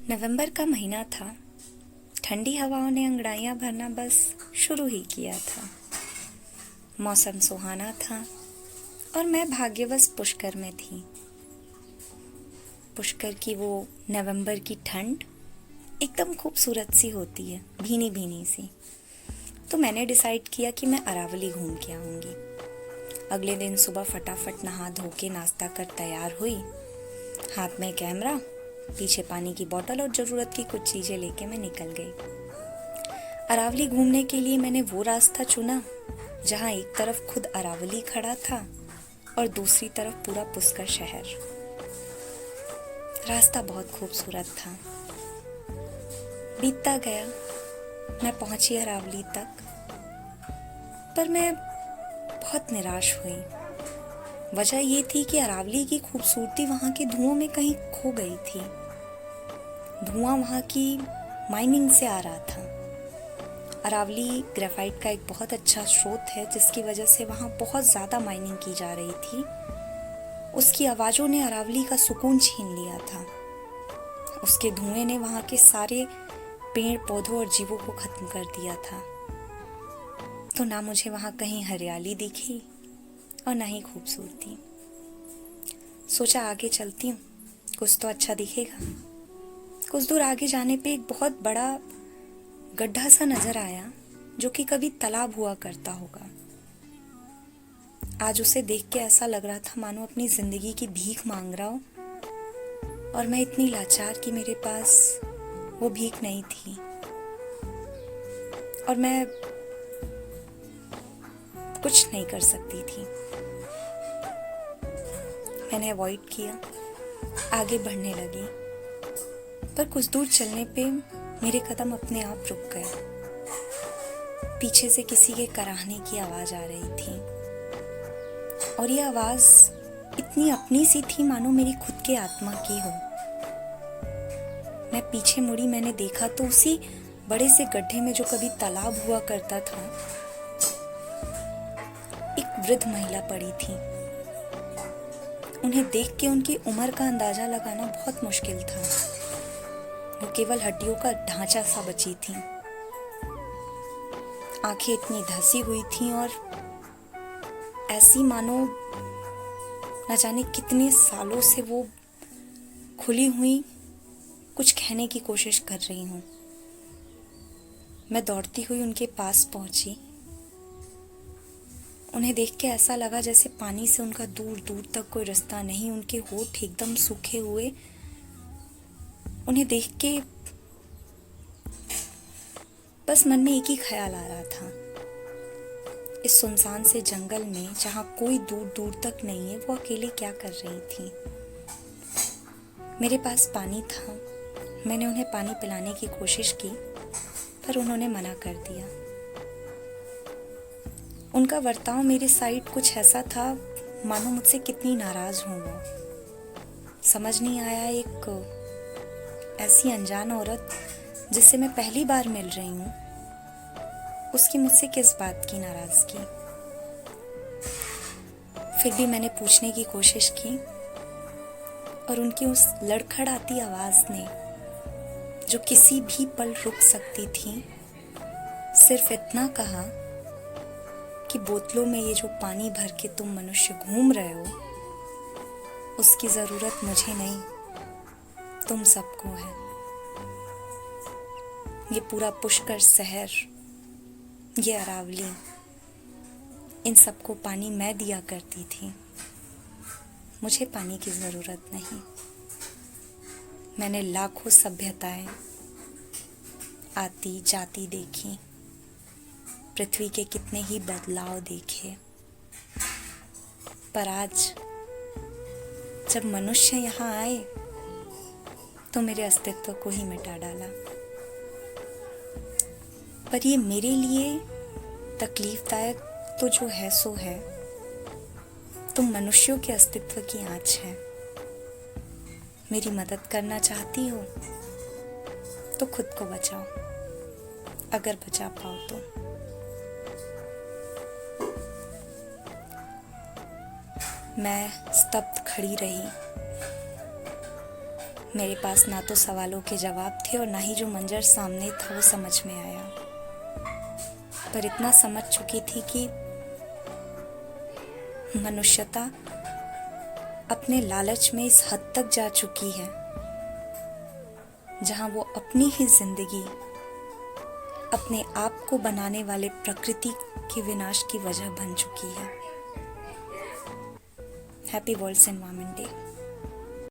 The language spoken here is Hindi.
नवंबर का महीना था। ठंडी हवाओं ने अंगड़ाइयां भरना बस शुरू ही किया था। मौसम सुहाना था और मैं भाग्यवश पुष्कर में थी। पुष्कर की वो नवंबर की ठंड एकदम खूबसूरत सी होती है, भीनी भीनी सी। तो मैंने डिसाइड किया कि मैं अरावली घूम के आऊंगी। अगले दिन सुबह फटाफट नहा धो के नाश्ता कर तैयार हुई। हाथ में कैमरा, पीछे पानी की बोतल और ज़रूरत की कुछ चीज़ें लेके मैं निकल गई। अरावली घूमने के लिए मैंने वो रास्ता चुना जहाँ एक तरफ खुद अरावली खड़ा था और दूसरी तरफ पूरा पुष्कर शहर। रास्ता बहुत खूबसूरत था। बीतता गया, मैं पहुंची अरावली तक, पर मैं बहुत निराश हुई। वजह ये थी कि अरावली की खूबसूरती वहाँ के धुओं में कहीं खो गई थी। धुआं वहाँ की माइनिंग से आ रहा था। अरावली ग्रेफाइट का एक बहुत अच्छा स्रोत है, जिसकी वजह से वहाँ बहुत ज़्यादा माइनिंग की जा रही थी। उसकी आवाज़ों ने अरावली का सुकून छीन लिया था। उसके धुएं ने वहाँ के सारे पेड़ पौधों और जीवों को खत्म कर दिया था। तो ना मुझे वहाँ कहीं हरियाली दिखी और ना ही खूबसूरती। सोचा आगे चलती हूँ, कुछ तो अच्छा दिखेगा। कुछ दूर आगे जाने पे एक बहुत बड़ा गड्ढा सा नजर आया, जो कि कभी तालाब हुआ करता होगा। आज उसे देख के ऐसा लग रहा था मानो अपनी जिंदगी की भीख मांग रहा हूँ, और मैं इतनी लाचार कि मेरे पास वो भीख नहीं थी और मैं कुछ नहीं कर सकती थी। मैंने अवॉइड किया, आगे बढ़ने लगी, पर कुछ दूर चलने पे मेरे कदम अपने आप रुक गए। पीछे से किसी के कराहने की आवाज आ रही थी और ये आवाज इतनी अपनी सी थी मानो मेरी खुद की आत्मा की हो। मैं पीछे मुड़ी, मैंने देखा तो उसी बड़े से गड्ढे में जो कभी तालाब हुआ करता था, एक वृद्ध महिला पड़ी थी। उन्हें देख के उनकी उम्र का अंदाजा लगाना बहुत मुश्किल था। वो केवल हड्डियों का ढांचा सा बची थी। आंखें इतनी धसी हुई थीं और ऐसी मानो न जाने कितने सालों से वो खुली हुई कुछ कहने की कोशिश कर रही हूँ। मैं दौड़ती हुई उनके पास पहुंची। उन्हें देख के ऐसा लगा जैसे पानी से उनका दूर दूर तक कोई रास्ता नहीं। उनके होठ एकदम सूखे हुए। उन्हें देख के बस मन में एक ही ख्याल आ रहा था, इस सुनसान से जंगल में जहाँ कोई दूर दूर तक नहीं है, वो अकेले क्या कर रही थी। मेरे पास पानी था। मैंने उन्हें पानी पिलाने की कोशिश की, पर उन्होंने मना कर दिया। उनका बर्ताव मेरे साइड कुछ ऐसा था मानो मुझसे कितनी नाराज हूँ वो। समझ नहीं आया, एक ऐसी अनजान औरत जिससे मैं पहली बार मिल रही हूँ, उसकी मुझसे किस बात की नाराजगी। फिर भी मैंने पूछने की कोशिश की और उनकी उस लड़खड़ाती आवाज ने, जो किसी भी पल रुक सकती थी, सिर्फ इतना कहा कि बोतलों में ये जो पानी भर के तुम मनुष्य घूम रहे हो, उसकी जरूरत मुझे नहीं, तुम सबको है। ये पूरा पुष्कर शहर, ये अरावली, इन सबको पानी मैं दिया करती थी। मुझे पानी की जरूरत नहीं। मैंने लाखों सभ्यताएं आती जाती देखी, पृथ्वी के कितने ही बदलाव देखे, पर आज जब मनुष्य यहाँ आए तो मेरे अस्तित्व को ही मिटा डाला। पर ये मेरे लिए तकलीफदायक तो जो है सो है। तुम मनुष्यों के अस्तित्व की आँच है। मेरी मदद करना चाहती हो तो खुद को बचाओ, अगर बचा पाओ तो। मैं स्तब्ध खड़ी रही। मेरे पास ना तो सवालों के जवाब थे और ना ही जो मंजर सामने था वो समझ में आया, पर इतना समझ चुकी थी कि मनुष्यता अपने लालच में इस हद तक जा चुकी है जहां वो अपनी ही जिंदगी अपने आप को बनाने वाले प्रकृति के विनाश की वजह बन चुकी है। Happy world environment day.